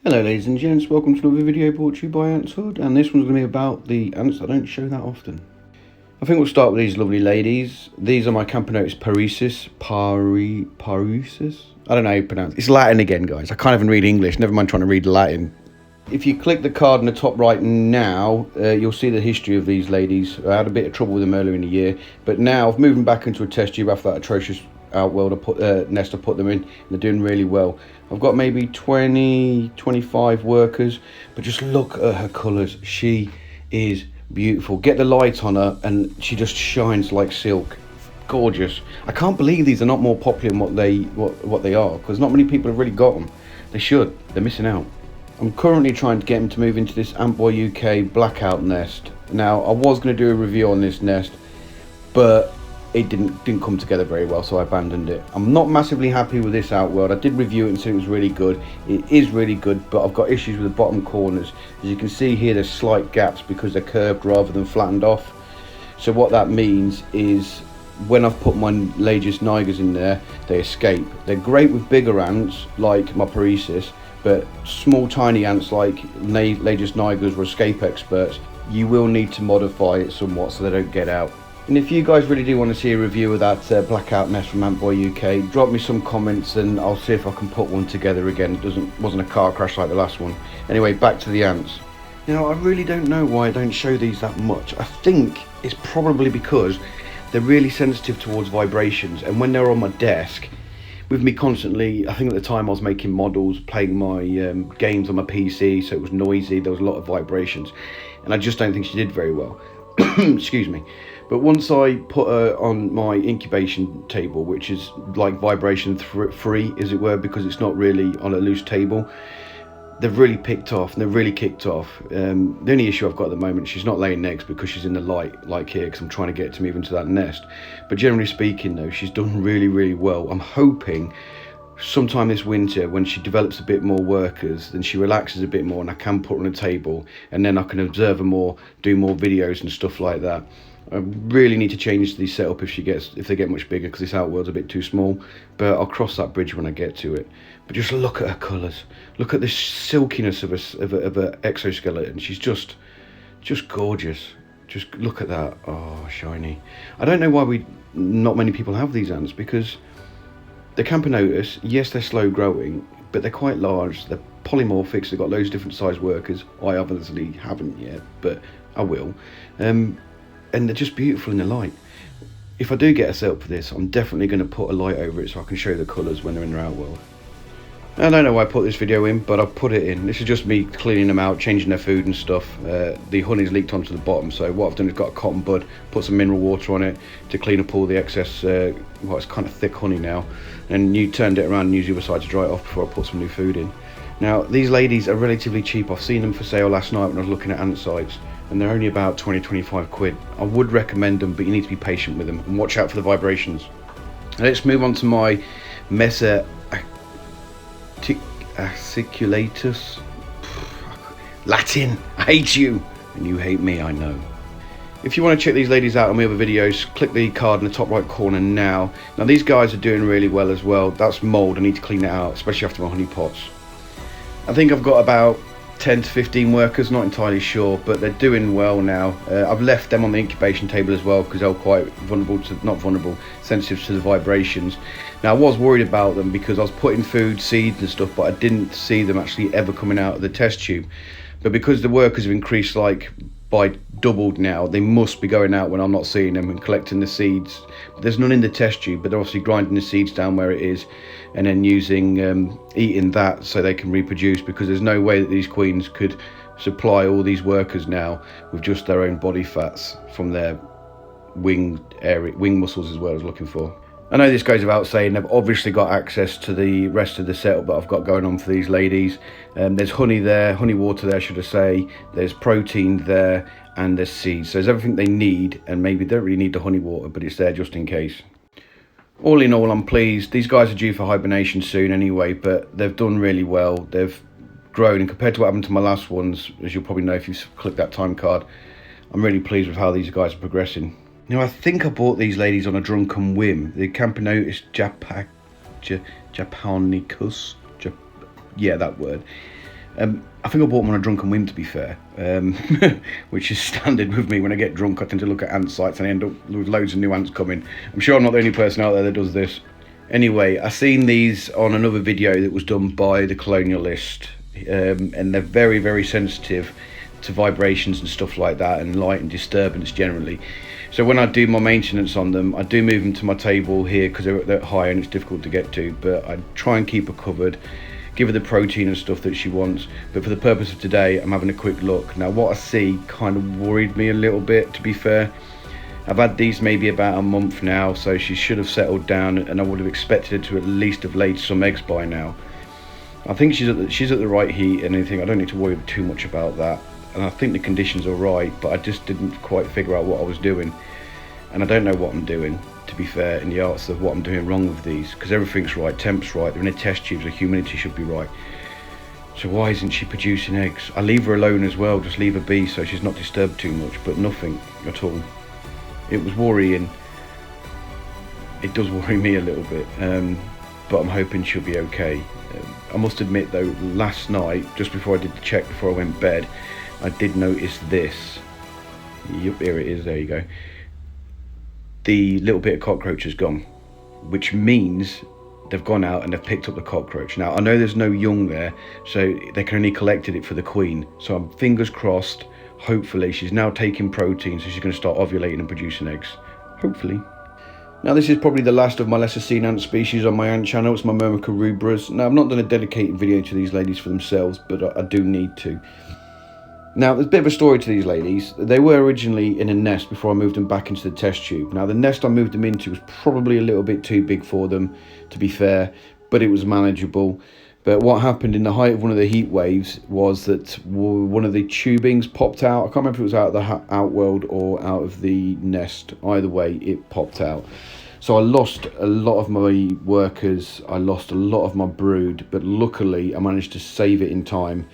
Hello ladies and gents, welcome to another video brought to you by Ants Hood, and this one's going to be about the ants that I don't show that often. I think we'll start with these lovely ladies. These are my Camponotus paresis. I don't know how you pronounce it. It's Latin again, guys. I can't even read English, never mind trying to read Latin. If you click the card in the top right now, you'll see the history of these ladies. I had a bit of trouble with them earlier in the year, but now I've moved them back into a test tube after that atrocious outworld nest I put them in. They're doing really well. I've got maybe 25 workers, but just look at her colours. She is beautiful. Get the light on her and she just shines like silk. Gorgeous. I can't believe these are not more popular than what they are, because not many people have really got them. They should. They're missing out. I'm currently trying to get him to move into this Antboy UK blackout nest. Now, I was going to do a review on this nest, but it didn't come together very well, so I abandoned it. I'm not massively happy with this outworld. I did review it and said it was really good. It is really good, but I've got issues with the bottom corners. As you can see here, there's slight gaps because they're curved rather than flattened off. So what that means is when I've put my Lagus nigers in there, they escape. They're great with bigger ants like my paresis, but small tiny ants like Lagus nigers or escape experts, you will need to modify it somewhat so they don't get out. And if you guys really do want to see a review of that blackout nest from Antboy UK, drop me some comments and I'll see if I can put one together again. It wasn't a car crash like the last one. Anyway, back to the ants. You know, I really don't know why I don't show these that much. I think it's probably because they're really sensitive towards vibrations, and when they're on my desk with me constantly, I think at the time I was making models, playing my games on my PC, so it was noisy, there was a lot of vibrations, and I just don't think she did very well. Excuse me. But once I put her on my incubation table, which is like vibration free, as it were, because it's not really on a loose table, they've really picked off and they've really kicked off. The only issue I've got at the moment, she's not laying eggs because she's in the light, like here, because I'm trying to get it to move into that nest. But generally speaking, though, she's done really, really well. I'm hoping sometime this winter, when she develops a bit more workers, then she relaxes a bit more and I can put her on a table, and then I can observe her more, do more videos and stuff like that. I really need to change the setup if they get much bigger, because this outworld's a bit too small, but I'll cross that bridge when I get to it. But just look at her colours, look at the silkiness of a exoskeleton. She's just gorgeous. Just look at that. Oh, shiny. I don't know why not many people have these ants, because the Camponotus, yes, they're slow growing, but they're quite large. They're polymorphics. They've got loads of different size workers. I obviously haven't yet, but I will. And they're just beautiful in the light. If I do get a setup for this, I'm definitely going to put a light over it so I can show the colours when they're in their outworld. I don't know why I put this video in, but I put it in. This is just me cleaning them out, changing their food and stuff. The honey's leaked onto the bottom, so what I've done is got a cotton bud, put some mineral water on it to clean up all the excess, well, it's kind of thick honey now, and you turned it around and used the other side to dry it off before I put some new food in. Now, these ladies are relatively cheap. I've seen them for sale last night when I was looking at ant sites, and they're only about 20-25 quid. I would recommend them, but you need to be patient with them and watch out for the vibrations. Let's move on to my Mesa aciculatus. Latin, I hate you, and you hate me, I know. If you want to check these ladies out on my other videos, click the card in the top right corner now. Now, these guys are doing really well as well. That's mould, I need to clean it out, especially after my honey pots. I think I've got about 10 to 15 workers, not entirely sure, but they're doing well now. I've left them on the incubation table as well because they're quite sensitive to the vibrations. Now, I was worried about them because I was putting food, seeds and stuff, but I didn't see them actually ever coming out of the test tube. But because the workers have increased like by doubled now, they must be going out when I'm not seeing them and collecting the seeds. There's none in the test tube, but they're obviously grinding the seeds down where it is and then eating that so they can reproduce, because there's no way that these queens could supply all these workers now with just their own body fats from their wing muscles, is what I was looking for. I know this goes without saying, they've obviously got access to the rest of the setup that I've got going on for these ladies. There's honey there, honey water there should I say, there's protein there, and there's seeds. So there's everything they need, and maybe they don't really need the honey water, but it's there just in case. All in all, I'm pleased. These guys are due for hibernation soon anyway, but they've done really well. They've grown, and compared to what happened to my last ones, as you'll probably know if you click that time card, I'm really pleased with how these guys are progressing. Now, I think I bought these ladies on a drunken whim. The Camponotus japonicus, yeah, that word. I think I bought them on a drunken whim, to be fair, which is standard with me. When I get drunk, I tend to look at ant sites and I end up with loads of new ants coming. I'm sure I'm not the only person out there that does this. Anyway, I seen these on another video that was done by the colonialist, and they're very, very sensitive to vibrations and stuff like that, and light and disturbance generally. So when I do my maintenance on them, I do move them to my table here because they're high and it's difficult to get to, but I try and keep her covered, give her the protein and stuff that she wants. But for the purpose of today, I'm having a quick look. Now what I see kind of worried me a little bit, to be fair. I've had these maybe about a month now, so she should have settled down, and I would have expected her to at least have laid some eggs by now. I think she's at the right heat and anything. I don't need to worry too much about that. And I think the conditions are right, but I just didn't quite figure out what I was doing. And I don't know what I'm doing, to be fair, in the arts of what I'm doing wrong with these, because everything's right, temp's right, they're in a test tube, so humidity should be right. So why isn't she producing eggs? I leave her alone as well, just leave her be so she's not disturbed too much, but nothing at all. It was worrying. It does worry me a little bit, but I'm hoping she'll be okay. I must admit though, last night, just before I did the check before I went to bed, I did notice this. Yep, here it is, there you go. The little bit of cockroach has gone, which means they've gone out and they've picked up the cockroach. Now, I know there's no young there, so they can only collected it for the queen. So I'm fingers crossed, hopefully, she's now taking protein, so she's going to start ovulating and producing eggs. Hopefully. Now, this is probably the last of my lesser seen ant species on my ant channel. It's my Myrmica rubras. Now, I've not done a dedicated video to these ladies for themselves, but I do need to. Now, there's a bit of a story to these ladies. They were originally in a nest before I moved them back into the test tube. Now, the nest I moved them into was probably a little bit too big for them, to be fair, but it was manageable. But what happened in the height of one of the heat waves was that one of the tubings popped out. I can't remember if it was out of the outworld or out of the nest. Either way, it popped out. So I lost a lot of my workers. I lost a lot of my brood, but luckily I managed to save it in time.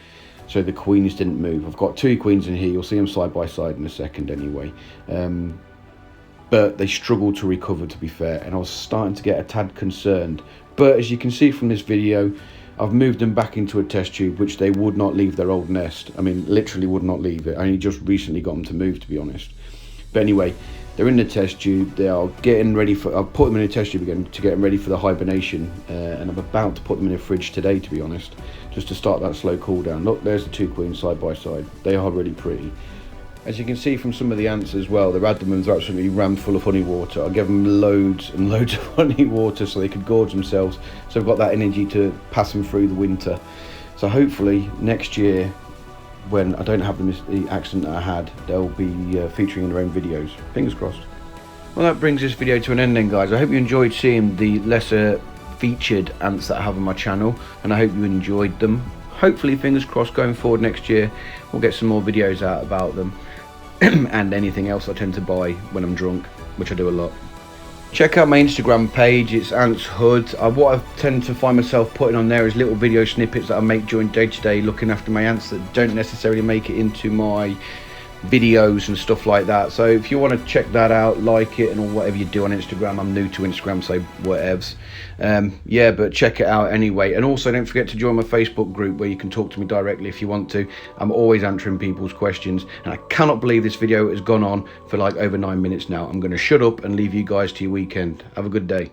So the queens didn't move. I've got two queens in here. You'll see them side by side in a second anyway. But they struggled to recover, to be fair. And I was starting to get a tad concerned. But as you can see from this video, I've moved them back into a test tube, which they would not leave their old nest. I mean, literally would not leave it. I only just recently got them to move, to be honest. But anyway, they're in the test tube. They are getting ready for... I've put them in a test tube again to get them ready for the hibernation. And I'm about to put them in a fridge today, to be honest, just to start that slow cool down. Look, there's the two queens side by side. They are really pretty. As you can see from some of the ants as well, their abdomens are absolutely rammed full of honey water. I gave them loads and loads of honey water so they could gorge themselves. So I've got that energy to pass them through the winter. So hopefully next year, when I don't have the accident that I had, they'll be featuring in their own videos. Fingers crossed. Well, that brings this video to an end then, guys. I hope you enjoyed seeing the lesser featured ants that I have on my channel, and I hope you enjoyed them. Hopefully, fingers crossed, going forward next year, we'll get some more videos out about them. And anything else I tend to buy when I'm drunk, which I do a lot. Check out my Instagram page, it's Ants Hood. What I tend to find myself putting on there is little video snippets that I make during day-to-day looking after my ants that don't necessarily make it into my videos and stuff like that. So if you want to check that out, like it and whatever you do on Instagram. I'm new to Instagram, so whatevs. Yeah, but check it out anyway. And also don't forget to join my Facebook group where you can talk to me directly if you want to. I'm always answering people's questions, and I cannot believe this video has gone on for like over 9 minutes now. I'm going to shut up and leave you guys to your weekend. Have a good day.